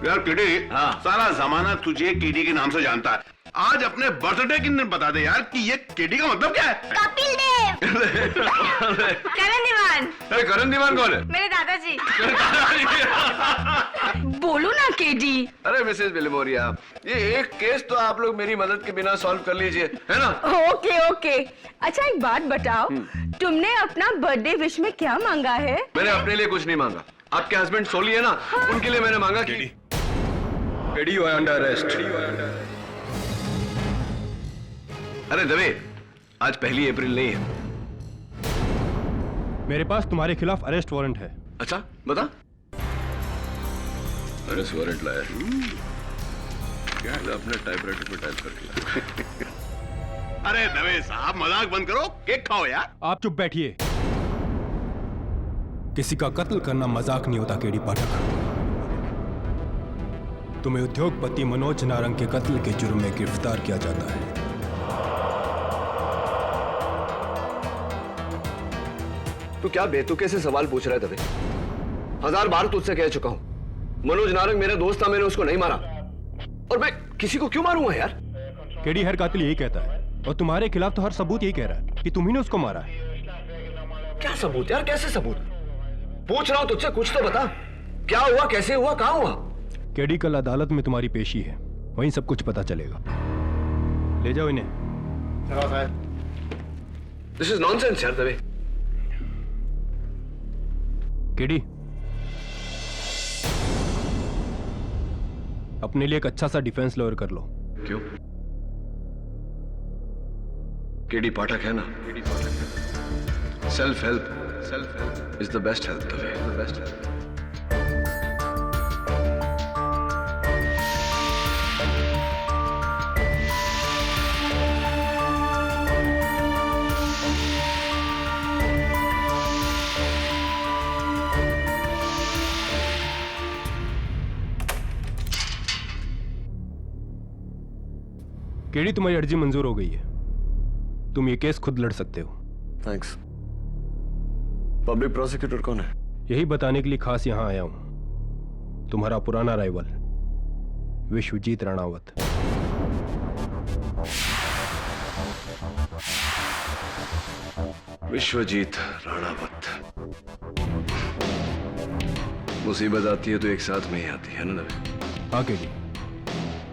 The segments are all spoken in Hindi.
यार किडी, हाँ। सारा जमाना तुझे केडी के नाम से जानता है। आज अपने बर्थडे के दिन बता दे यार कि ये केडी का मतलब क्या है? कपिल देव। करण दीवान। अरे करण दीवान कौन है? मेरे दादाजी। बोलो ना केडी। अरे मिसेस बिलमोरिया, ये एक केस तो आप लोग मेरी मदद के बिना सॉल्व कर लीजिए, है ना? Okay okay. अच्छा एक बात बताओ, तुमने अपना बर्थडे विश में क्या मांगा है? मैंने अपने लिए कुछ नहीं मांगा। आपके हस्बैंड सोली है ना, उनके लिए मैंने मांगा कि KD you are under arrest. अरे दवे, आज 1 अप्रैल नहीं है। मेरे पास तुम्हारे खिलाफ अरेस्ट वारंट है। अच्छा बता। अरेस्ट वारंट लाया क्या? अपने टाइपराइटर पे टाइप करके ला। अरे दवे साहब, मजाक बंद करो, केक खाओ यार। आप चुप बैठिए। किसी का कत्ल करना मजाक नहीं होता केडी पाठक। तुम्हें उद्योगपति मनोज नारंग के कत्ल के जुर्म में गिरफ्तार किया जाता है। तू क्या बेतुके से सवाल पूछ रहा है दवे? 1000 बार तुझसे कह चुका हूं, मनोज नारंग मेरा दोस्त था, मैंने उसको नहीं मारा। और मैं किसी को क्यों मारूंगा यार? केडी हर कातिल यही कहता है, और तुम्हारे खिलाफ तो हर सबूत यही कह रहा है कि तुम ही ने उसको मारा है। क्या सबूत यार? कैसे सबूत? पूछ रहा हूं तुझसे, कुछ तो बता। क्या हुआ, कैसे हुआ, कहां हुआ? केडी कल अदालत में तुम्हारी पेशी है, वहीं सब कुछ पता चलेगा। ले जाओ इन्हें। दिस इज नॉनसेंस यार दवे। केडी, अपने लिए एक अच्छा सा डिफेंस लॉयर कर लो। क्यों? केडी पाठक है ना? Self help is the best help Dave, the best help. KD, तुम्हारी अर्जी मंजूर हो गई है। तुम ये केस खुद लड़ सकते हो। थैंक्स। पब्लिक प्रोसिक्यूटर कौन है? यही बताने के लिए खास यहां आया हूं। तुम्हारा पुराना राइवल विश्वजीत राणावत। विश्वजीत राणावत। मुसीबत आती है तो एक साथ में ही आती है ना दवे? हाँ केडी,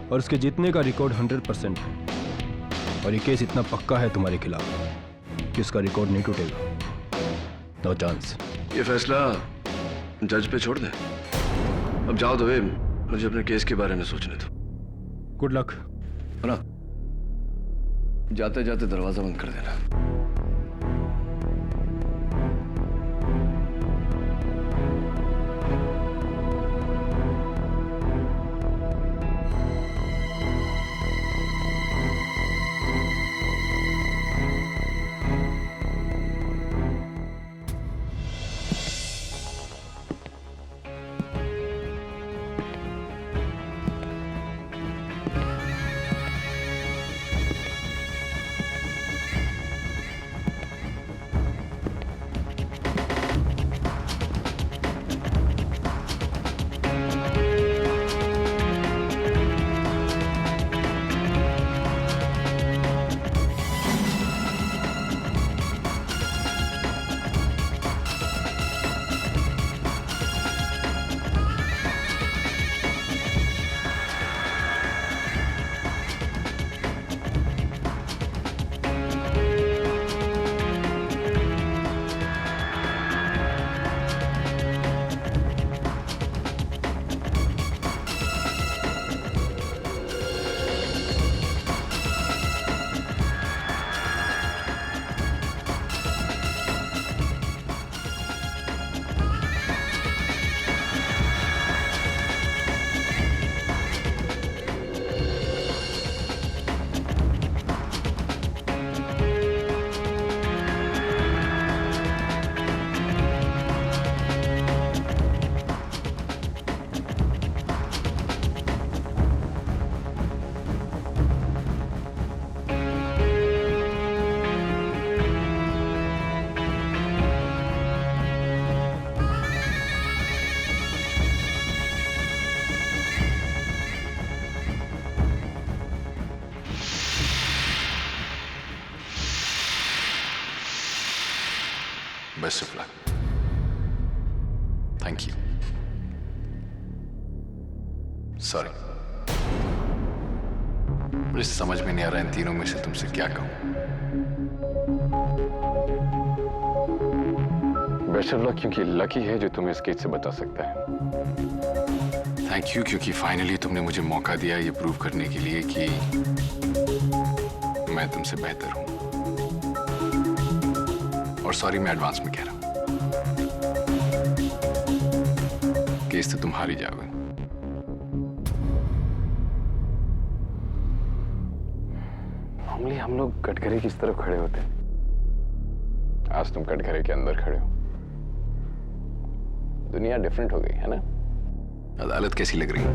और उसके जीतने का रिकॉर्ड 100% है। और ये केस इतना पक्का है तुम्हारे खिलाफ कि उसका रिकॉर्ड नहीं टूटेगा। No chance. ये फैसला जज पे छोड़ दे। अब जाओ दवे, मुझे अपने केस के बारे में सोचने दो। Good luck. ना जाते जाते दरवाजा बंद कर देना। Best of luck. Thank you. Sorry, मुझे समझ में नहीं आ रहा इन तीनों में से तुमसे क्या कहूं। बेस्ट ऑफ लक क्योंकि लकी है जो तुम्हें इस केस से बचा सकता है। थैंक यू क्योंकि फाइनली तुमने मुझे मौका दिया ये प्रूव करने के लिए कि मैं तुमसे बेहतर हूं। और सॉरी, मैं एडवांस में कह रहा हूं। केस तो तुम हार ही जाओगे। नॉर्मली हम लोग कटघरे किस तरफ खड़े होते हैं, आज तुम कटघरे के अंदर खड़े हो। दुनिया डिफरेंट हो गई है ना। अदालत कैसी लग रही है?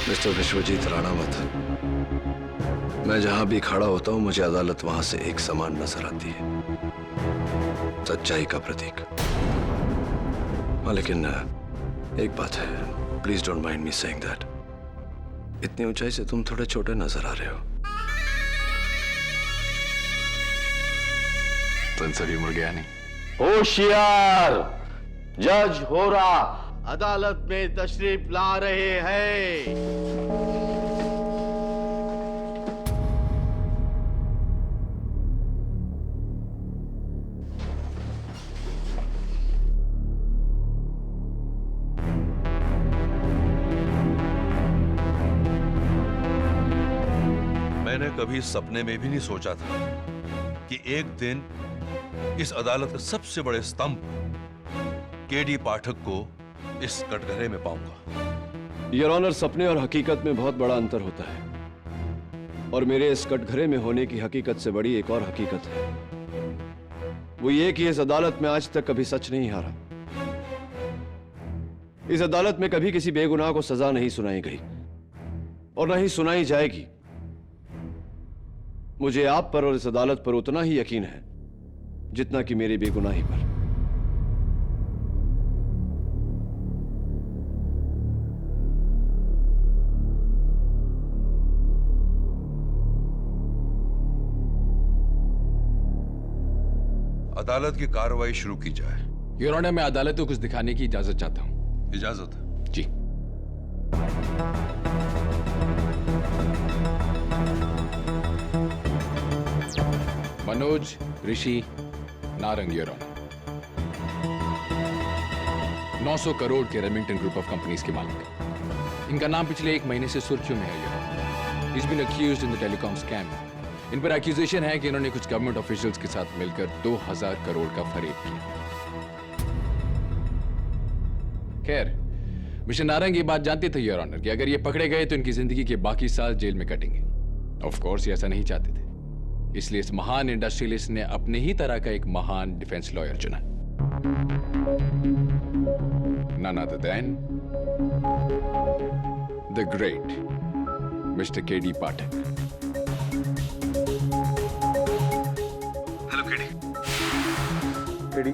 मिस्टर विश्वजीत राणावत, मैं जहां भी खड़ा होता हूं मुझे अदालत वहां से एक समान नजर आती है, सच्चाई का प्रतीक। हाँ, लेकिन एक बात है, please don't mind me saying that, इतनी ऊंचाई से तुम थोड़े छोटे नजर आ रहे हो। तो इनसे भी मुड़ गया नहीं। होशियार, जज हो रहा अदालत में तशरीफ ला रहे हैं। मैंने कभी सपने में भी नहीं सोचा था कि एक दिन इस अदालत के सबसे बड़े स्तंभ केडी पाठक को इस कटघरे में पाऊंगा। योर ऑनर, सपने और हकीकत में बहुत बड़ा अंतर होता है, और मेरे इस कटघरे में होने की हकीकत से बड़ी एक और हकीकत है। वो ये कि इस अदालत में आज तक कभी सच नहीं हारा। इस अदालत में कभी किसी बेगुनाह को सजा नहीं सुनाई गई और न ही सुनाई जाएगी। मुझे आप पर और इस अदालत पर उतना ही यकीन है जितना कि मेरी बेगुनाही पर। अदालत की कार्रवाई शुरू की जाए। योर ऑनर, मैं अदालत को कुछ दिखाने की इजाजत चाहता हूं। इजाजत? जी। मनोज, ऋषि, नारंग, योर ऑनर। 900 करोड़ के रेमिंगटन ग्रुप ऑफ कंपनीज के मालिक। इनका नाम पिछले 1 महीने से सुर्खियों में है, your honour. He's been accused in the telecom scam। इन पर एक्यूजेशन है कि इन्होंने कुछ गवर्नमेंट ऑफिशियल्स के साथ मिलकर 2000 करोड़ का फरेब किया। खैर, मिस्टर नारंग ये बात जानते थे, योर ऑनर, कि अगर ये पकड़े गए तो इनकी जिंदगी के बाकी साल जेल में कटेंगे। ऑफ कोर्स ये ऐसा नहीं चाहते थे, इसलिए इस महान इंडस्ट्रियलिस्ट ने अपने ही तरह का एक महान डिफेंस लॉयर चुना। None other than the great Mr. K.D. Pathak। Hello KD. KD,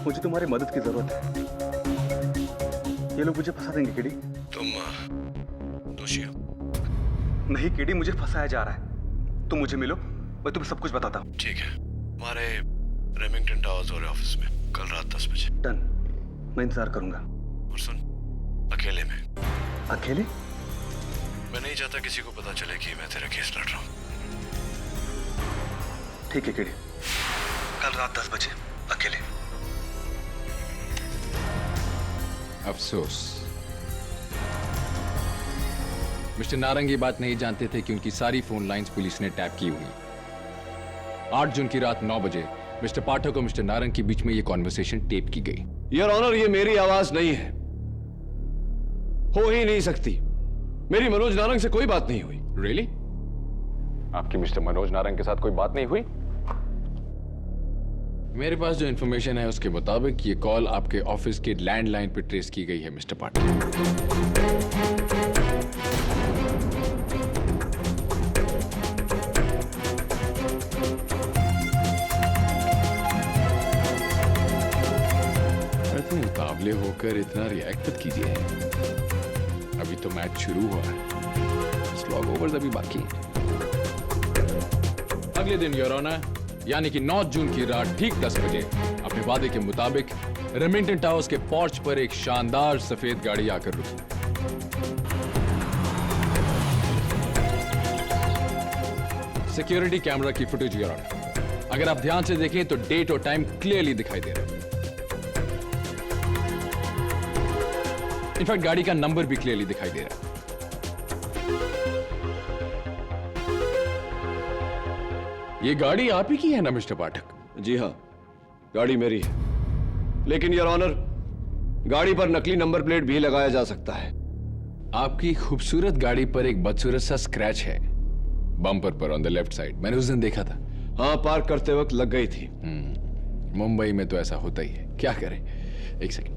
मुझे तुम्हारी मदद की जरूरत है। ये लोग मुझे फंसा देंगे केडी। तुम दोषी हो? नहीं केडी, मुझे फंसाया जा रहा है। तुम मुझे मिलो, मैं तुम्हें सब कुछ बताता हूँ। ठीक है, हमारे रेमिंगटन टावर्स वाले ऑफिस में कल रात 10 बजे। डन, मैं इंतजार करूंगा। और सुन, अकेले में। अकेले? मैं नहीं चाहता किसी को पता चले कि मैं तेरा केस लड़ रहा हूँ। ठीक है केडी, कल रात 10 बजे अकेले। अफसोस, मिस्टर नारंग ये बात नहीं जानते थे कि उनकी सारी फोन लाइंस पुलिस ने टैप की हुई। 8 जून की रात 9 बजे मिस्टर पाठक और मिस्टर नारंग के बीच में ये कॉन्वर्सेशन टेप की गई। योर ऑनर, ये मेरी आवाज नहीं है, हो ही नहीं सकती। मेरी मनोज नारंग से कोई बात नहीं हुई। रियली? आपकी मिस्टर मनोज नारंग के साथ कोई बात नहीं हुई? मेरे पास जो इंफॉर्मेशन है उसके मुताबिक ये कॉल आपके ऑफिस के लैंडलाइन पर ट्रेस की गई है मिस्टर पाठक। इतने मुकाबले होकर इतना रिएक्ट मत कीजिए, अभी तो मैच शुरू हुआ है। स्लॉग ओवर्स अभी बाकी है। अगले दिन योर ऑनर यानी कि 9 जून की रात ठीक 10 बजे अपने वादे के मुताबिक रेमिंगटन टावर्स के पोर्च पर एक शानदार सफेद गाड़ी आकर रुकी। सिक्योरिटी कैमरा की फुटेज योर ऑनर, अगर आप ध्यान से देखें तो डेट और टाइम क्लियरली दिखाई दे रहा है। इनफैक्ट गाड़ी का नंबर भी क्लियरली दिखाई दे रहा है। ये गाड़ी आप ही की है ना मिस्टर पाठक? जी हाँ, गाड़ी मेरी है, लेकिन योर ऑनर गाड़ी पर नकली नंबर प्लेट भी लगाया जा सकता है। आपकी खूबसूरत गाड़ी पर एक बदसूरत सा स्क्रैच है बम्पर पर ऑन द लेफ्ट साइड। मैंने उस दिन देखा था। हाँ, पार्क करते वक्त लग गई थी। मुंबई में तो ऐसा होता ही है, क्या करें। एक सेकंड।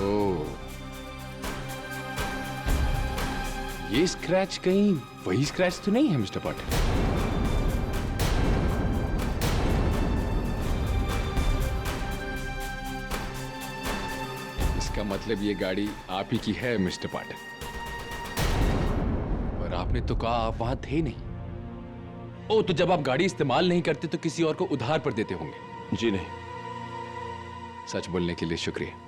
ओह, ये स्क्रैच कहीं वही स्क्रैच तो नहीं है मिस्टर पाटिल? इसका मतलब ये गाड़ी आप ही की है मिस्टर पाटिल। पर आपने तो कहा आप वहां थे नहीं। ओ, तो जब आप गाड़ी इस्तेमाल नहीं करते तो किसी और को उधार पर देते होंगे? जी नहीं। सच बोलने के लिए शुक्रिया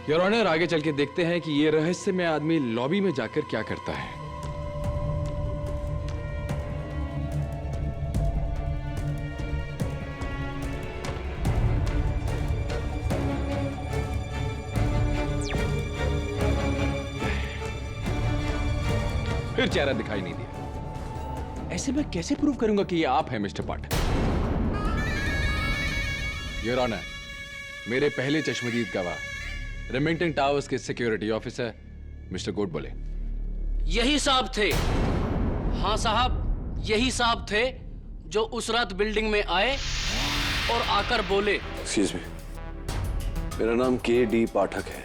योर ऑनर। आगे चल के देखते हैं कि ये रहस्यमय आदमी लॉबी में जाकर क्या करता है। फिर चेहरा दिखाई नहीं दिया। ऐसे मैं कैसे प्रूव करूंगा कि ये आप हैं मिस्टर पाठक? योर ऑनर, मेरे पहले चश्मदीद गवाह रेमिंगटन टावर्स के सिक्योरिटी ऑफिसर मिस्टर गोड बोले। यही साहब थे। हाँ साहब, यही साहब थे जो उस रात बिल्डिंग में आए और आकर बोले। एक्सक्यूज मी, मेरा नाम के.डी. पाठक है,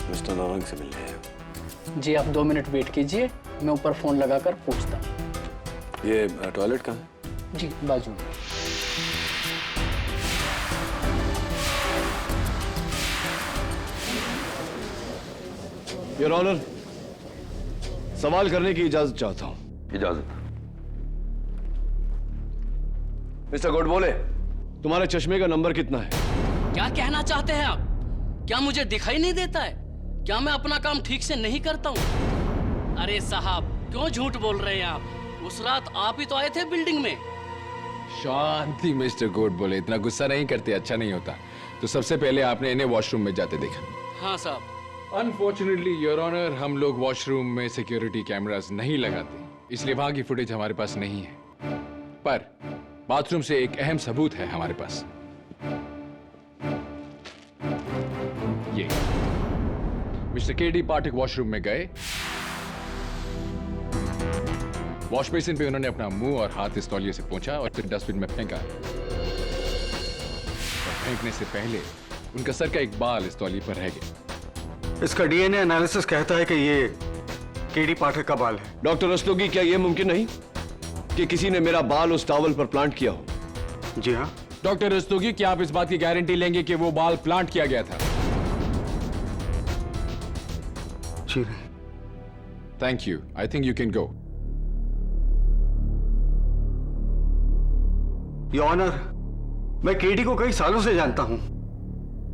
मिस्टर नारंग से मिलने आया। जी आप 2 मिनट वेट कीजिए, मैं ऊपर फोन लगाकर पूछता हूँ। ये टॉयलेट कहाँ है? जी बाजू में। योर ऑनर, सवाल करने की इजाजत चाहता हूं। इजाजत। मिस्टर गोड बोले, तुम्हारे चश्मे का नंबर कितना है? क्या कहना चाहते हैं आप? क्या मुझे दिखाई नहीं देता है? क्या मैं अपना काम ठीक से नहीं करता हूँ? अरे साहब, क्यों झूठ बोल रहे हैं आप? उस रात आप ही तो आए थे बिल्डिंग में। शांति मिस्टर गोड बोले, इतना गुस्सा नहीं करते, अच्छा नहीं होता। तो सबसे पहले आपने इन्हें वॉशरूम में जाते देखा? हाँ साहब। अनफॉर्चुनेटली योर ऑनर, हम लोग वॉशरूम में सिक्योरिटी कैमरास नहीं लगाते, इसलिए वहां की फुटेज हमारे पास नहीं है। पर बाथरूम से एक अहम सबूत है हमारे पास। ये मिस्टर के.डी. पाठक वॉशरूम में गए, वॉश बेसिन पे उन्होंने अपना मुंह और हाथ इस तौलिए से पोंछा और फिर डस्टबिन में फेंका। फेंकने से पहले उनका सर का एक बाल इस तौलिए पर रह गया। इसका डीएनए एनालिसिस कहता है कि ये के.डी. पाठक का बाल है। डॉक्टर रस्तोगी, क्या यह मुमकिन नहीं कि किसी ने मेरा बाल उस टॉवल पर प्लांट किया हो? जी हाँ। डॉक्टर रस्तोगी, क्या आप इस बात की गारंटी लेंगे कि वो बाल प्लांट किया गया था? जी नहीं। Thank you, I think you can go. Your honour, मैं के.डी. को कई सालों से जानता हूं।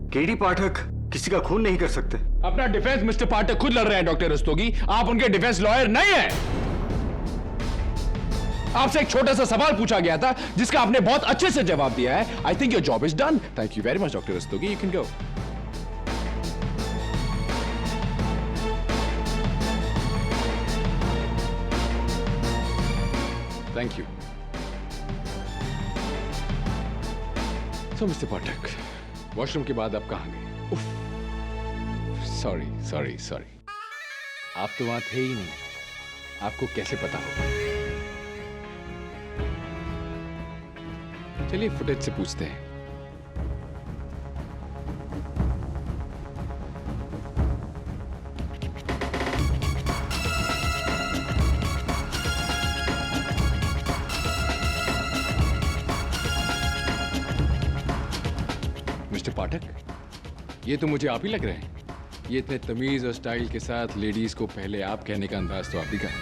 के.डी. पाठक किसी का खून नहीं कर सकते। अपना डिफेंस मिस्टर पाठक खुद लड़ रहे हैं डॉक्टर रस्तोगी, आप उनके डिफेंस लॉयर नहीं हैं। आपसे एक छोटा सा सवाल पूछा गया था जिसका आपने बहुत अच्छे से जवाब दिया है। I think your job is done. Thank you very much doctor Rastogi, you can go. Thank you. So mister Pathak, washroom के बाद आप कहां गए? सॉरी सॉरी सॉरी, आप तो वहां थे ही नहीं, आपको कैसे पता होगा? चलिए फुटेज से पूछते हैं। मिस्टर पाठक, ये तो मुझे आप ही लग रहे हैं। ये इतने तमीज और स्टाइल के साथ लेडीज को पहले आप कहने का अंदाज तो आप ही का है।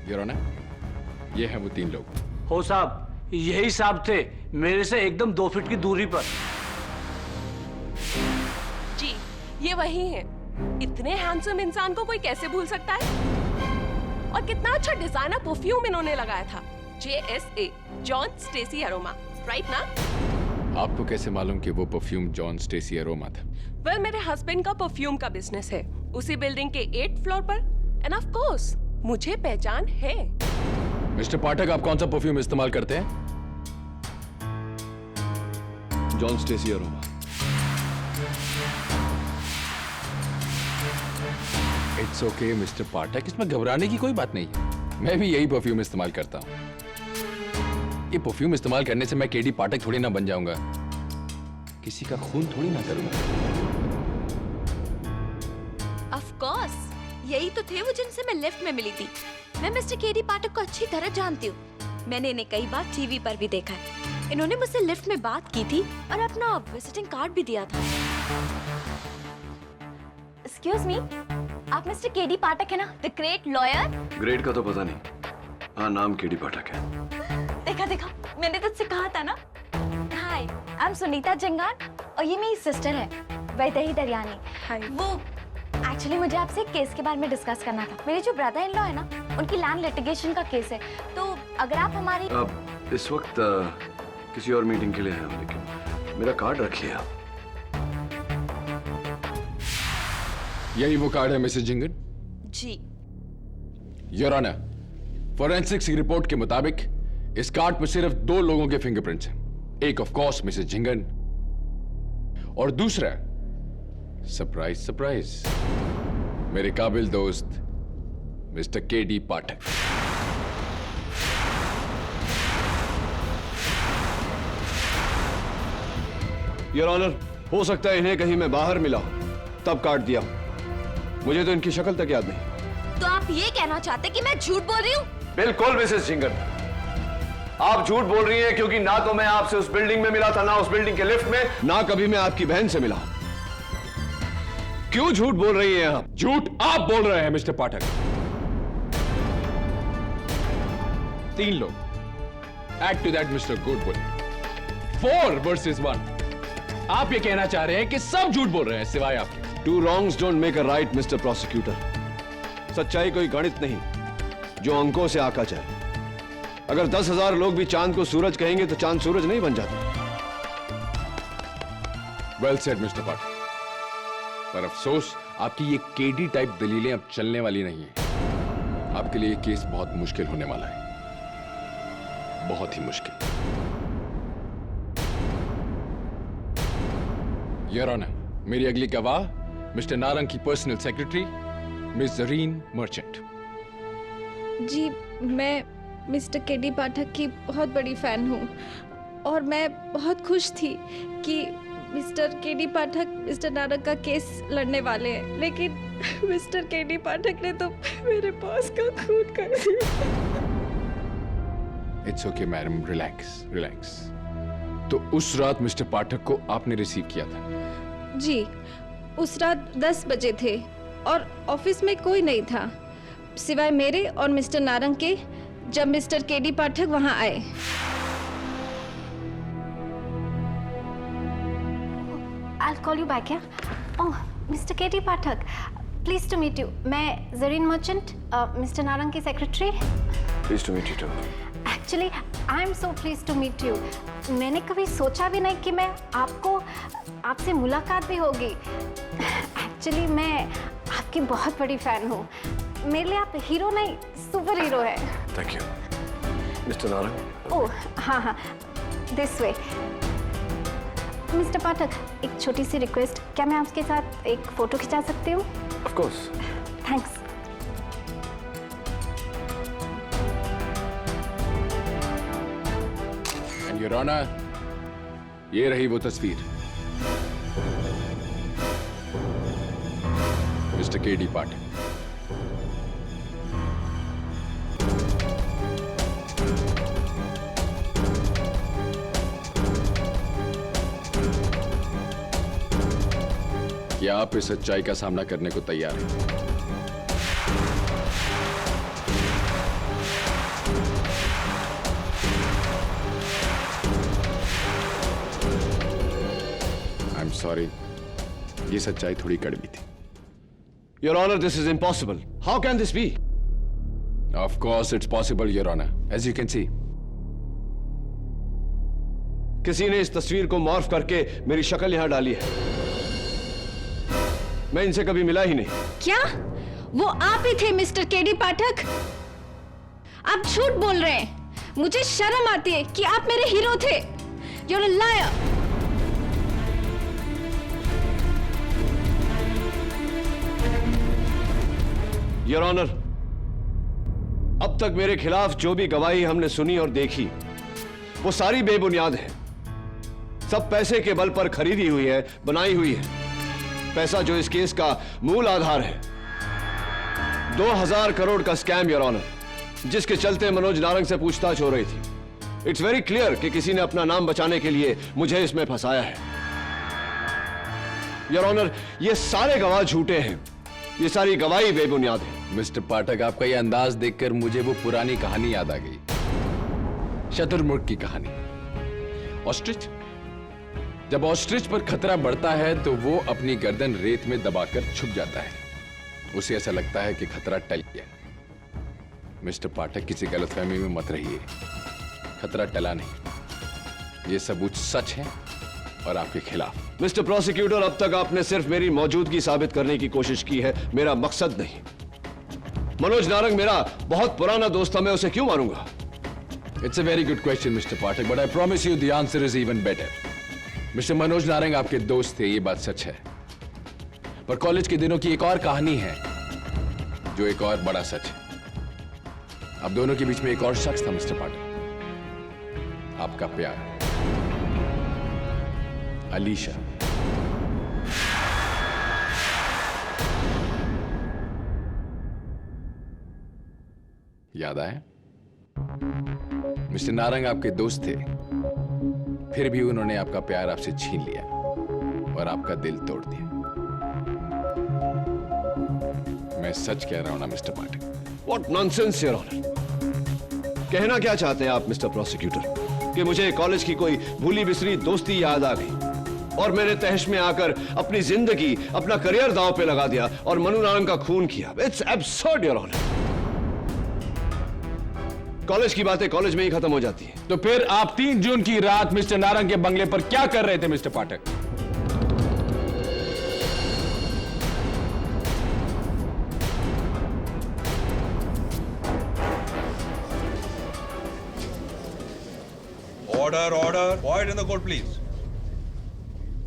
योर ऑनर, ये हैं वो 3 लोग। हो साहब, यही साहब थे, मेरे से एकदम 2 फीट की दूरी पर। जी, ये वही हैं। इतने हैंडसम इंसान को कोई कैसे भूल सकता है? और कितना अच्छा डिजाइनर परफ्यूम इन्होंने लगाया था, JSA, John Stacy aroma, right ना? आपको कैसे मालूम कि वो परफ्यूम जॉन स्टेसी अरोमा था? वेल, मेरे हस्बैंड का परफ्यूम का बिजनेस है, उसी बिल्डिंग के 8th फ्लोर पर, एंड ऑफ कोर्स मुझे पहचान है। मिस्टर पाठक, आप कौन सा परफ्यूम इस्तेमाल करते हैं? John Stacy aroma. It's okay mister Pathak, इसमें घबराने की कोई बात नहीं है। मैं भी यही परफ्यूम इस्तेमाल करता हूँ। ये परफ्यूम इस्तेमाल करने से मैं केडी पाठक थोड़ी ना बन जाऊंगा, किसी का खून थोड़ी ना करूंगा। ऑफ कोर्स, यही तो थे वो जिनसे मैं लिफ्ट में मिली थी। मैं मिस्टर केडी पाठक को अच्छी तरह जानती हूँ। मैंने इन्हें कई बार टीवी पर भी देखा है। इन्होंने मुझसे लिफ्ट में बात की थी और अपना विजिटिंग कार्ड भी दिया था। एक्सक्यूज मी, आप मिस्टर केडी पाठक है ना, द ग्रेट लॉयर? ग्रेट का तो पता नहीं, हाँ नाम केडी पाठक है। देखा देखा, मैंने तुझसे कहा था ना। हाय, आई एम सुनीता जंगान और ये मेरी सिस्टर है वैदेही दरियानी। हाय। वो एक्चुअली मुझे आपसे एक केस के बारे में डिस्कस करना था। मेरे जो ब्रदर इन लॉ है ना, उनकी लैंड लिटिगेशन का केस है, तो अगर आप हमारी इस वक्त किसी और मीटिंग के लिए हैं हम, लेकिन मेरा कार्ड रखिए आप। यही वो कार्ड है मिसेस जिंगन? जी। योर ऑनर, फोरेंसिक्स की रिपोर्ट के मुताबिक इस कार्ड पर सिर्फ 2 लोगों के फिंगरप्रिंट्स हैं। एक ऑफ कोर्स मिसेस जिंगन और दूसरा, सरप्राइज सरप्राइज, मेरे काबिल दोस्त mister KD Pathak. Your honour, हो सकता है इन्हें कहीं मैं बाहर मिला हूं, तब कार्ड दिया हूं। मुझे तो इनकी शक्ल तक याद नहीं। तो आप ये कहना चाहते कि मैं झूठ बोल रही हूँ? बिल्कुल मिसेस जिंगन, आप झूठ बोल रही हैं, क्योंकि ना तो मैं आपसे उस बिल्डिंग में मिला था, ना उस बिल्डिंग के लिफ्ट में, ना कभी मैं आपकी बहन से मिला। क्यों झूठ बोल रही हैं आप? झूठ आप बोल रहे हैं मिस्टर पाठक। 3 लोग, add to that mister Goodwill, 4 versus 1। आप ये कहना चाह रहे हैं कि सब झूठ बोल रहे हैं सिवाय आपके। 2 wrongs don't make a right, mister prosecutor. सच्चाई कोई गणित नहीं जो अंकों से आका जाए। अगर 10,000 लोग भी चांद को सूरज कहेंगे तो चांद सूरज नहीं बन जाता। वेल सेड मिस्टर पाठक, पर अफसोस आपकी ये केडी टाइप दलीलें अब चलने वाली नहीं है। आपके लिए ये केस बहुत मुश्किल होने वाला है, बहुत ही मुश्किल। योर ऑनर, मेरी अगली गवाह मिस्टर नारंग की personal secretary miss Zarine Merchant. जी, मैं मिस्टर केडी पाठक की बहुत बड़ी फैन हूँ और मैं बहुत खुश थी कि मिस्टर केडी पाठक मिस्टर नारंग का केस लड़ने वाले हैं, लेकिन मिस्टर केडी पाठक ने तो मेरे बॉस का खून कर दिया। It's okay madam, relax relax. तो उस रात मिस्टर पाठक को आपने रिसीव किया था? जी, उस रात 10 बजे थे और ऑफिस में कोई नहीं था सिवाय मेरे और मिस्टर नारंग के, जब मिस्टर केडी पाठक वहां आए। I'll call you back, yeah? Oh, Mr. Katie Pathak, pleased to meet you. मैं Zareen Merchant, Mr. Narang की secretary. Pleased to meet you too. Actually, I'm so pleased to meet you. मैंने कभी सोचा भी नहीं कि मैं आपसे मुलाकात भी होगी। Actually, मैं आपकी बहुत बड़ी फैन हूँ। मेरे लिए आप हीरो नहीं, सुपर हीरो है। Thank you. Mr. Narang. ओह, हाँ, this way. मिस्टर पाठक, एक छोटी सी रिक्वेस्ट, क्या मैं आपके साथ एक फोटो खिंचा सकती हूँ? Of course. Thanks. And your honour, ये रही वो तस्वीर, मिस्टर केडी पाठक। कि आप इस सच्चाई का सामना करने को तैयार हैं। आई एम सॉरी, ये सच्चाई थोड़ी कड़वी थी। Your Honor, this is impossible. How can this be? Of course it's possible, Your Honor. As you can see. किसी ने इस तस्वीर को मॉर्फ करके मेरी शक्ल यहां डाली है। मैं इनसे कभी मिला ही नहीं। क्या वो आप ही थे मिस्टर केडी पाठक? आप झूठ बोल रहे हैं। मुझे शर्म आती है कि आप मेरे हीरो थे। You're a liar. Your honour, अब तक मेरे खिलाफ जो भी गवाही हमने सुनी और देखी वो सारी बेबुनियाद है। सब पैसे के बल पर खरीदी हुई है, बनाई हुई है। पैसा जो इस केस का मूल आधार है। 2000 करोड़ का स्कैम योर ऑनर, जिसके चलते मनोज नारंग से पूछताछ हो रही थी। इट्स वेरी क्लियर कि किसी ने अपना नाम बचाने के लिए मुझे इसमें फंसाया है। योर ऑनर, ये सारे गवाह झूठे हैं। ये सारी गवाही बेबुनियाद है। मिस्टर पाठक, आपका ये अंदाज देखकर मुझे वो पुरानी कहानी याद आ गई, शतुरमुर्ग की कहानी। ऑस्ट्रिच, जब ऑस्ट्रिच पर खतरा बढ़ता है तो वो अपनी गर्दन रेत में दबाकर छुप जाता है। उसे ऐसा लगता है कि खतरा टल गया। मिस्टर पाठक, किसी गलतफहमी में मत रहिए। खतरा टला नहीं, ये सबूत सच है और आपके खिलाफ। मिस्टर प्रोसिक्यूटर, अब तक आपने सिर्फ मेरी मौजूदगी साबित करने की कोशिश की है, मेरा मकसद नहीं। मनोज नारंग मेरा बहुत पुराना दोस्त था, मैं उसे क्यों मारूंगा? It's a very good question mister Pathak, but I promise you the answer is even better. Mister Manoj Narang आपके दोस्त थे, ये बात सच है, पर कॉलेज के दिनों की एक और कहानी है जो एक और बड़ा सच है। अब दोनों के बीच में एक और शख्स था मिस्टर पाठक, आपका प्यार, अलीशा। याद आए? मिस्टर नारंग आपके दोस्त थे, फिर भी उन्होंने आपका प्यार आपसे छीन लिया और आपका दिल तोड़ दिया। मैं सच कह रहा हूं ना mister Pathak? What nonsense, Your Honor. कहना क्या चाहते हैं आप मिस्टर प्रोसिक्यूटर? कि मुझे कॉलेज की कोई भूली बिसरी दोस्ती याद आ गई और मैंने तहश में आकर अपनी जिंदगी, अपना करियर दांव पे लगा दिया और मनु नारंग का खून किया। It's absurd your honour. College की बातें कॉलेज में ही खत्म हो जाती है। तो फिर आप 3 जून की रात मिस्टर नारंग के बंगले पर क्या कर रहे थे mister Pathak? Order order, quite in the court please.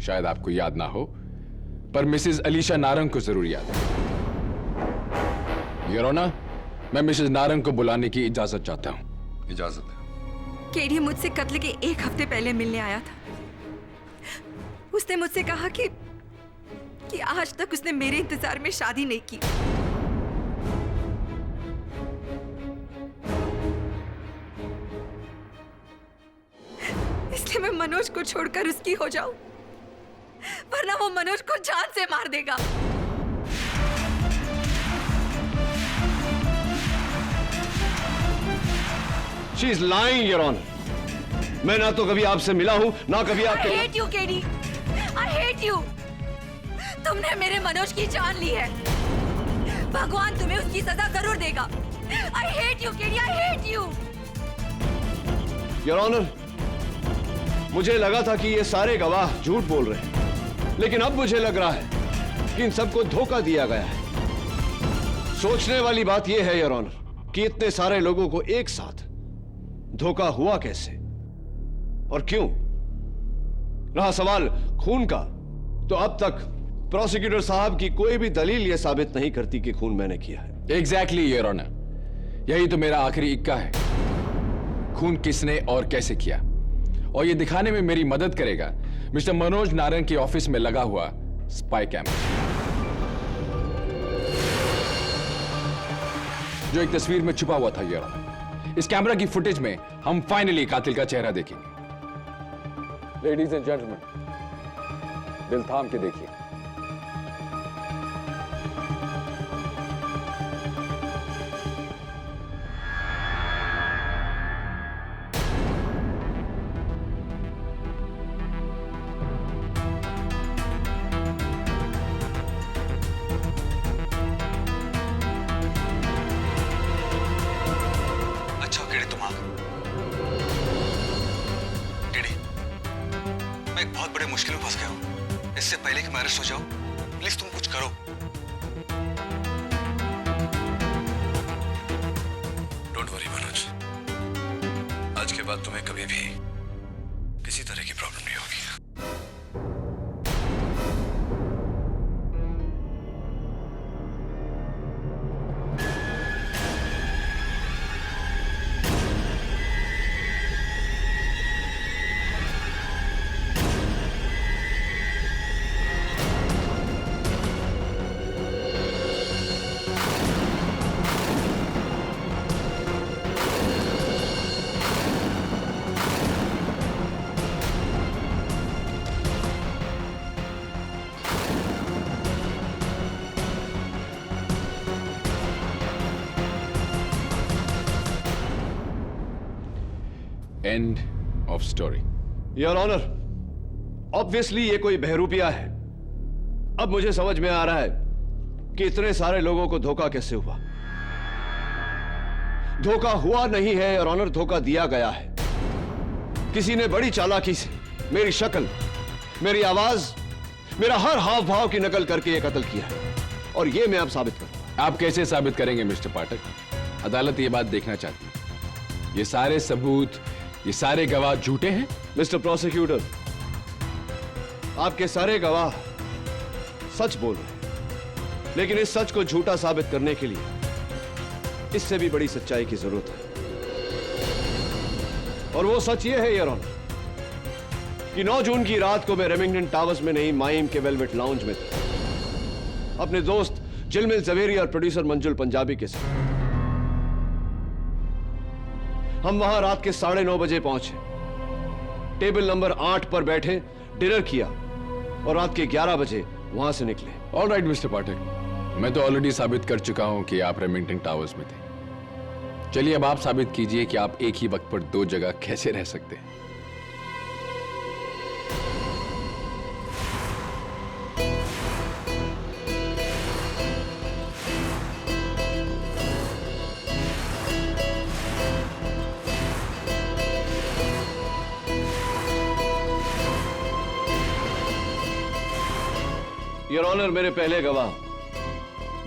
शायद आपको याद ना हो, पर मिसेस अलीशा नारंग को जरूर याद है। योर ऑनर, मैं मिसेस नारंग को बुलाने की इजाजत चाहता हूं। इजाजत है। केडी मुझसे कत्ल के 1 हफ्ते पहले मिलने आया था। उसने मुझसे कहा कि आज तक उसने मेरे इंतजार में शादी नहीं की। इसलिए मैं मनोज को छोड़कर उसकी हो जाऊं, वरना वो मनोज को जान से मार देगा। She is lying, Your Honor. मैं ना तो कभी आपसे मिला हूं, ना कभी आपके। I hate you, KD. I hate you. तुमने मेरे मनोज की जान ली है। भगवान तुम्हें उसकी सजा जरूर देगा। I hate you, KD. I hate you. Your Honor, मुझे लगा था कि ये सारे गवाह झूठ बोल रहे हैं, लेकिन अब मुझे लग रहा है कि इन सबको धोखा दिया गया है। सोचने वाली बात यह है योर ऑनर कि इतने सारे लोगों को एक साथ धोखा हुआ कैसे और क्यों? रहा सवाल खून का, तो अब तक प्रोसिक्यूटर साहब की कोई भी दलील यह साबित नहीं करती कि खून मैंने किया है। एग्जैक्टली योर ऑनर, यही तो मेरा आखिरी इक्का है। खून किसने और कैसे किया, और ये दिखाने में मेरी मदद करेगा मिस्टर मनोज नारंग के ऑफिस में लगा हुआ स्पाई कैमरा, जो एक तस्वीर में छुपा हुआ था। योर ऑनर, इस कैमरा की फुटेज में हम फाइनली कातिल का चेहरा देखेंगे। लेडीज एंड जेंटलमैन, दिल थाम के देखिए, इससे पहले कि मैं अरेस्ट हो जाऊं, प्लीज तुम कुछ करो। डोंट वरी मनोज, आज के बाद तुम्हें कभी भी किसी तरह की प्रॉब्लम नहीं होगी। End of story. Your honour, obviously ये कोई बहरूपिया है। अब मुझे समझ में आ रहा है कि इतने सारे लोगों को धोखा कैसे हुआ। धोखा हुआ नहीं है योर ऑनर, धोखा दिया गया है। किसी ने बड़ी चालाकी से मेरी शक्ल, मेरी आवाज, मेरा हर हाव भाव की नकल करके ये कत्ल किया है, और ये मैं अब साबित करूंगा। आप कैसे साबित करेंगे मिस्टर पाठक? अदालत ये बात देखना चाहती है। ये सारे सबूत, ये सारे गवाह झूठे हैं? मिस्टर प्रोसिक्यूटर, आपके सारे गवाह सच बोल रहे हैं, लेकिन इस सच को झूठा साबित करने के लिए इससे भी बड़ी सच्चाई की जरूरत है। और वो सच ये है योर ऑनर कि 9 जून की रात को मैं रेमिंगटन टावर्स में नहीं, माइम के वेलवेट लाउंज में था, अपने दोस्त जिलमिल जवेरी और प्रोड्यूसर मंजुल पंजाबी के साथ। हम वहां रात के 9:30 बजे पहुंचे, टेबल नंबर 8 पर बैठे, डिनर किया और रात के 11 बजे वहां से निकले। ऑल राइट मिस्टर पाठक, मैं तो ऑलरेडी साबित कर चुका हूं कि आप रेमिंगटन टावर्स में थे। चलिए अब आप साबित कीजिए कि आप एक ही वक्त पर 2 जगह कैसे रह सकते हैं। योर ऑनर, मेरे पहले गवाह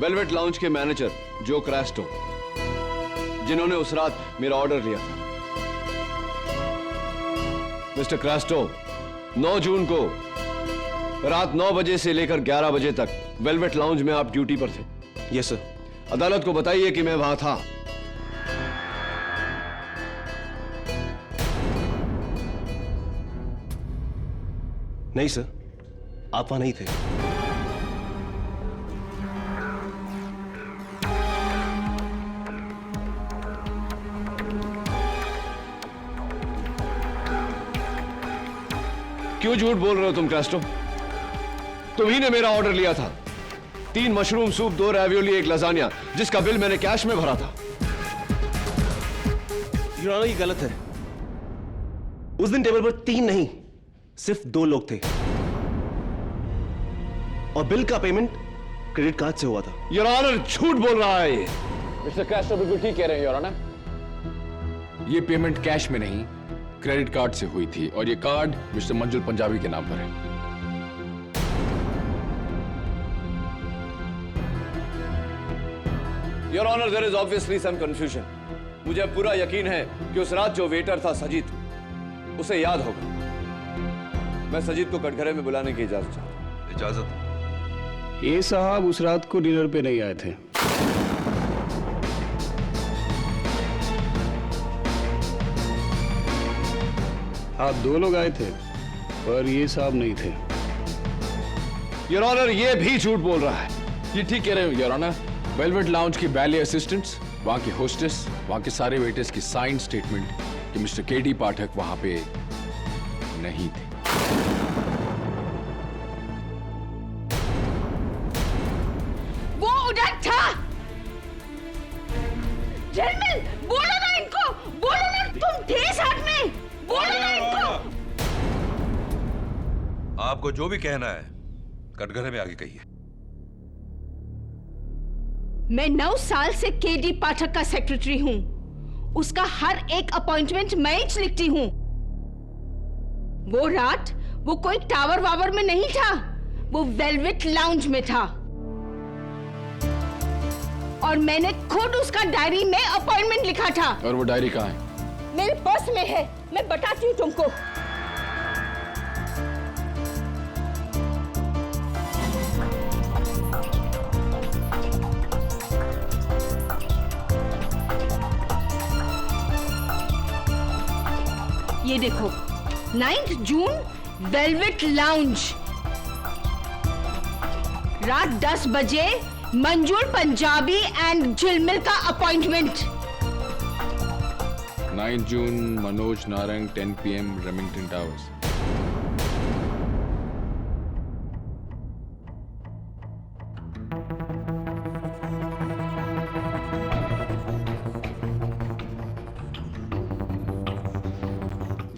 वेलवेट लाउंज के मैनेजर जो क्रैस्टो, जिन्होंने उस रात मेरा ऑर्डर लिया था। मिस्टर क्रैस्टो 9 जून को रात 9 बजे से लेकर 11 बजे तक वेलवेट लाउंज में आप ड्यूटी पर थे। Yes sir. अदालत को बताइए कि मैं वहां था। नहीं सर, आप वहां नहीं थे। क्यों झूठ बोल रहे हो तुम क्रैस्टो? तुम्ही ने मेरा ऑर्डर लिया था। 3 मशरूम सूप, 2 रैवियोली, 1 लजानिया, जिसका बिल मैंने कैश में भरा था। योर ऑनर, ये गलत है। उस दिन टेबल पर 3 नहीं, सिर्फ 2 लोग थे, और बिल का पेमेंट क्रेडिट कार्ड से हुआ था। योर ऑनर, झूठ बोल रहा है ये। मिस्टर क्रैस्टो बिल्कुल ठीक कह रहे हैं योर ऑनर। ये पेमेंट कैश में नहीं, क्रेडिट कार्ड से हुई थी, और ये कार्ड मिस्टर मंजुल पंजाबी के नाम पर है। Your honour, there is obviously some confusion. मुझे पूरा यकीन है कि उस रात जो वेटर था सजीद, उसे याद होगा। मैं सजीद को कटघरे में बुलाने की इजाजत चाहता हूं। इजाजत? ये साहब उस रात को डिनर पे नहीं आए थे। आप 2 लोग आए थे, पर ये साहब नहीं थे। योर ऑनर, ये भी झूठ बोल रहा है। ये ठीक कह रहे हो योर ऑनर। वेलवेट लाउंज की बैले असिस्टेंट्स, वहां की होस्टेस, वहां के सारे वेटर्स की साइन स्टेटमेंट कि मिस्टर केडी पाठक वहां पे नहीं थे। वो उधर था। झिलमिल, बोलो ना इनको, बोलो ना तुम थे साथ में, बोलो ना इनको। आपको जो भी कहना है कटघरे में आगे कहिए। मैं 9 साल से केडी पाठक का सेक्रेटरी हूं। उसका हर एक अपॉइंटमेंट मैं ही लिखती हूं। वो रात वो कोई टावर वावर में नहीं था। वो वेलवेट लाउंज में था और मैंने खुद उसका डायरी में अपॉइंटमेंट लिखा था। और वो डायरी कहाँ है? मेरे पर्स में है, मैं बताती हूँ तुमको। ये देखो, 9 जून वेलवेट लाउंज, रात 10 बजे मंजूर पंजाबी एंड झिलमिल का appointment. 9 June Manoj Narang 10 PM Remington Towers.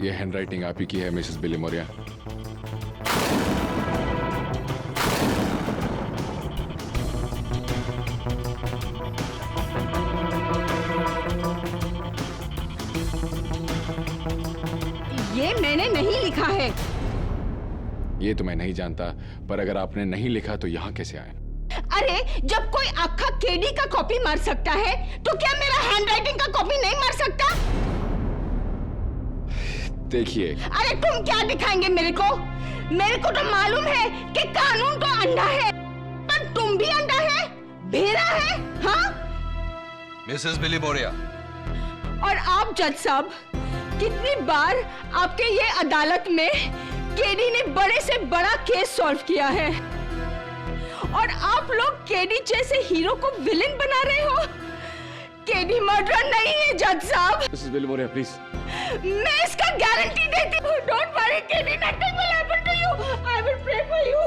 ये हैंडराइटिंग आप ही की है मिसेस बिली मौर्य। ये मैंने नहीं लिखा है। ये तो मैं नहीं जानता, पर अगर आपने नहीं लिखा तो यहाँ कैसे आए? अरे जब कोई आखा केडी का कॉपी मार सकता है तो क्या मेरा हैंडराइटिंग का कॉपी नहीं मार सकता? देखिए, अरे तुम क्या दिखाएंगे मेरे को? मेरे को तो मालूम है कि कानून तो अंधा है, पर तुम भी अंधा है, भेड़ा है, हाँ? Mrs Billy Maurya. और आप जज साहब, कितनी बार आपके ये अदालत में केडी ने बड़े से बड़ा केस सॉल्व किया है और आप लोग केडी जैसे हीरो को विलेन बना रहे हो। केडी मर्डर नहीं है जज साहब। Mrs Billy Maurya please. मैं इसका गारंटी देती हूँ। Don't worry KD, nothing will happen to you. I will pray for you.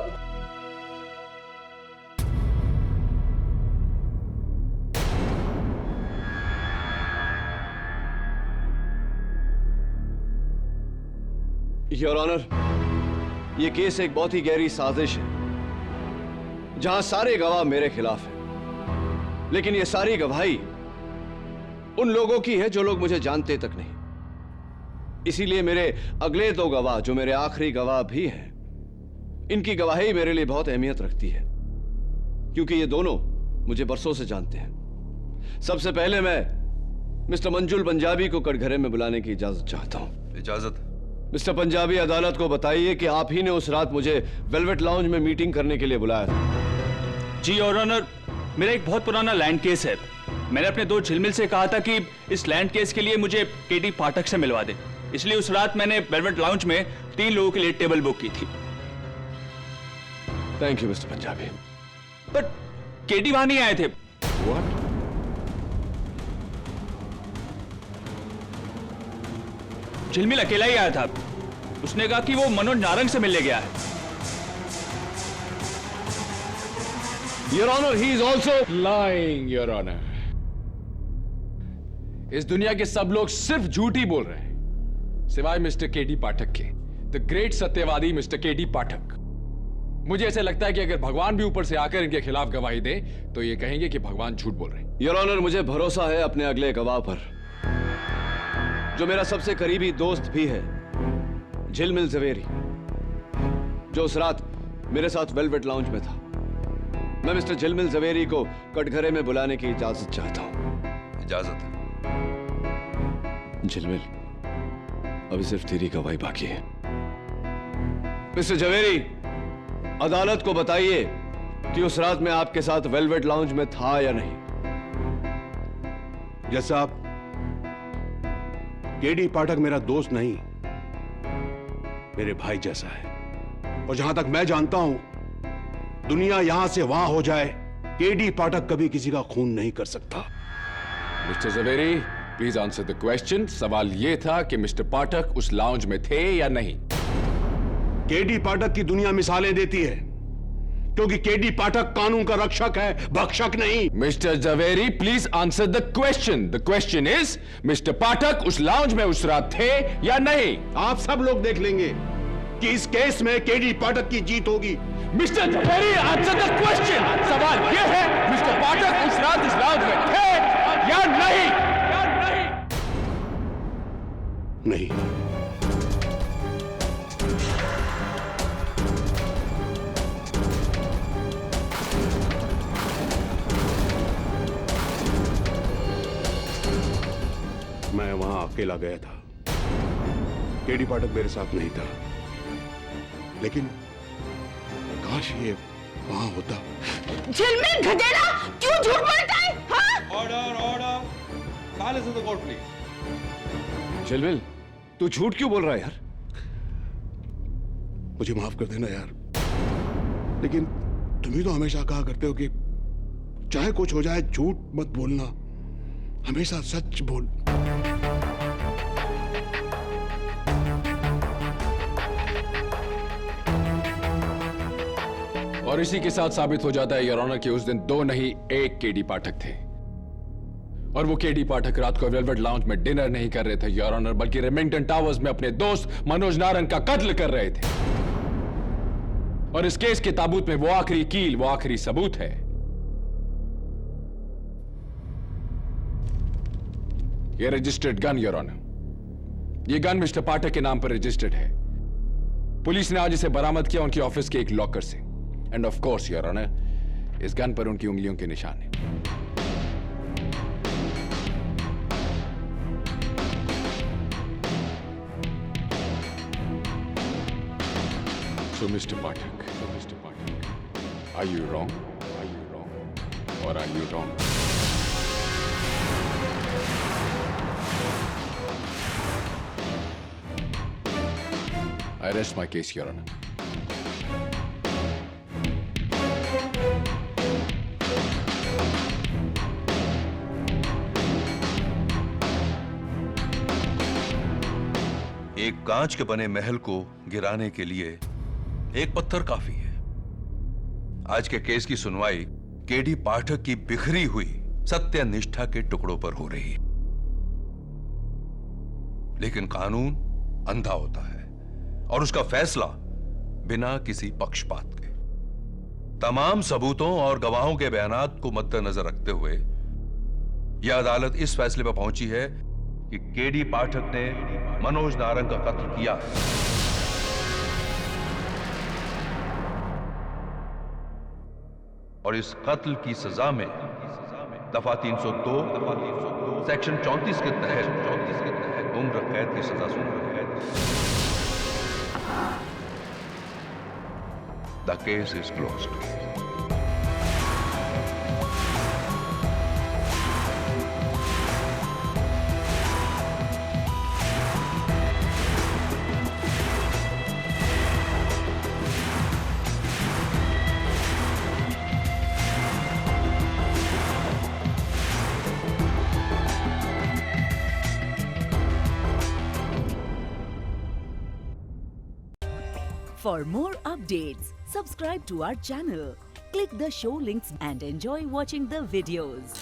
Your honour, ये केस एक बहुत ही गहरी साजिश है जहां सारे गवाह मेरे खिलाफ हैं, लेकिन ये सारी गवाही उन लोगों की है जो लोग मुझे जानते तक नहीं। इसीलिए मेरे अगले 2 गवाह, जो मेरे आखिरी गवाह भी हैं, इनकी गवाही मेरे लिए बहुत अहमियत रखती है, क्योंकि ये दोनों मुझे बरसों से जानते हैं। सबसे पहले मैं मिस्टर मंजुल पंजाबी को कटघरे में बुलाने की इजाजत चाहता हूं। इजाजत? मिस्टर पंजाबी, अदालत को बताइए कि आप ही ने उस रात मुझे वेलवेट लाउंज में मीटिंग करने के लिए बुलाया था। जी योर ऑनर, मेरा एक बहुत पुराना लैंड केस है। मैंने अपने 2 झिलमिल से कहा था कि इस लैंड केस के लिए मुझे केडी पाठक से मिलवा दे, इसलिए उस रात मैंने वेलवेट लाउंज में 3 लोगों के लिए टेबल बुक की थी। Thank you mister Punjabi. But KD वहां नहीं आए थे। What? झिलमिल अकेला ही आया था। उसने कहा कि वो मनोज नारंग से मिलने गया है। Your Honor, he is also lying, Your Honor. इस दुनिया के सब लोग सिर्फ झूठ ही बोल रहे हैं, सिवाय मिस्टर केडी पाठक के, द ग्रेट सत्यवादी मिस्टर केडी पाठक। मुझे ऐसे लगता है कि अगर भगवान भी ऊपर से आकर इनके खिलाफ गवाही दे तो ये कहेंगे कि भगवान झूठ बोल रहे हैं। योर ऑनर, मुझे भरोसा है अपने अगले गवाह पर, जो मेरा सबसे करीबी दोस्त भी है, झिलमिल जवेरी, जो उस रात मेरे साथ वेलवेट लाउंज में था। मैं मिस्टर झिलमिल जवेरी को कटघरे में बुलाने की इजाजत चाहता हूं। इजाजत? झिलमिल, अभी सिर्फ तेरी गवाही बाकी है। मिस्टर जवेरी, अदालत को बताइए कि उस रात मैं आपके साथ वेलवेट लाउंज में था या नहीं। जज साहब, केडी पाठक मेरा दोस्त नहीं, मेरे भाई जैसा है, और जहां तक मैं जानता हूं, दुनिया यहां से वहां हो जाए, केडी पाठक कभी किसी का खून नहीं कर सकता। Mr Javeri, please answer the question. सवाल यह था कि मिस्टर पाठक उस लाउंज में थे या नहीं। केडी पाठक की दुनिया मिसालें देती है, क्योंकि केडी पाठक कानून का रक्षक है, भक्षक नहीं। Mister Javeri, please answer the question. The question is, mister Pathak उस लाउंज में उस रात थे या नहीं? आप सब लोग देख लेंगे कि इस केस में केडी पाठक की जीत होगी। Mr Javeri, answer the question. सवाल यह है, मिस्टर पाठक उस रात इस लाउंज में थे या नहीं? नहीं। मैं वहां अकेला गया था। केडी पाठक मेरे साथ नहीं था, लेकिन काश ये वहां होता। झिलमिल गधेड़ा, क्यों झूठ बोलता है? हाँ? Order order, silence in the court please. झिलमिल, तू झूठ क्यों बोल रहा है यार? मुझे माफ कर देना यार, लेकिन तुम ही तो हमेशा कहा करते हो कि चाहे कुछ हो जाए झूठ मत बोलना, हमेशा सच बोल। और इसी के साथ साबित हो जाता है योर ऑनर कि उस दिन दो नहीं एक केडी पाठक थे, और वो केडी पाठक रात को वेलवेट लाउंज में डिनर नहीं कर रहे थे योर ऑनर, बल्कि रेमिंगटन टावर्स में अपने दोस्त मनोज नारंग का कत्ल कर रहे थे। और इस केस के ताबूत में वो आखिरी कील, वो आखिरी सबूत है। ये रजिस्टर्ड गन योर ऑनर, ये गन मिस्टर पाठक के नाम पर रजिस्टर्ड है। पुलिस ने आज इसे बरामद किया उनके ऑफिस के एक लॉकर से। And of course your honour, इस गन पर उनकी उंगलियों के निशान है। So Mr. Pathak, are you wrong? Or are you wrong? I rest my case, Your Honor. एक कांच के बने महल को गिराने के लिए एक पत्थर काफी है। आज के केस की सुनवाई केडी पाठक की बिखरी हुई सत्य निष्ठा के टुकड़ों पर हो रही है, लेकिन कानून अंधा होता है और उसका फैसला बिना किसी पक्षपात के, तमाम सबूतों और गवाहों के बयानात को मद्देनजर रखते हुए यह अदालत इस फैसले पर पहुंची है कि केडी पाठक ने मनोज नारंग का कत्ल किया है। और इस कत्ल की सजा में दफा 302 सेक्शन 34 के तहत उम्र कैद की सजा सुनाई है। The case is closed. For more updates, subscribe to our channel, click the show links and enjoy watching the videos.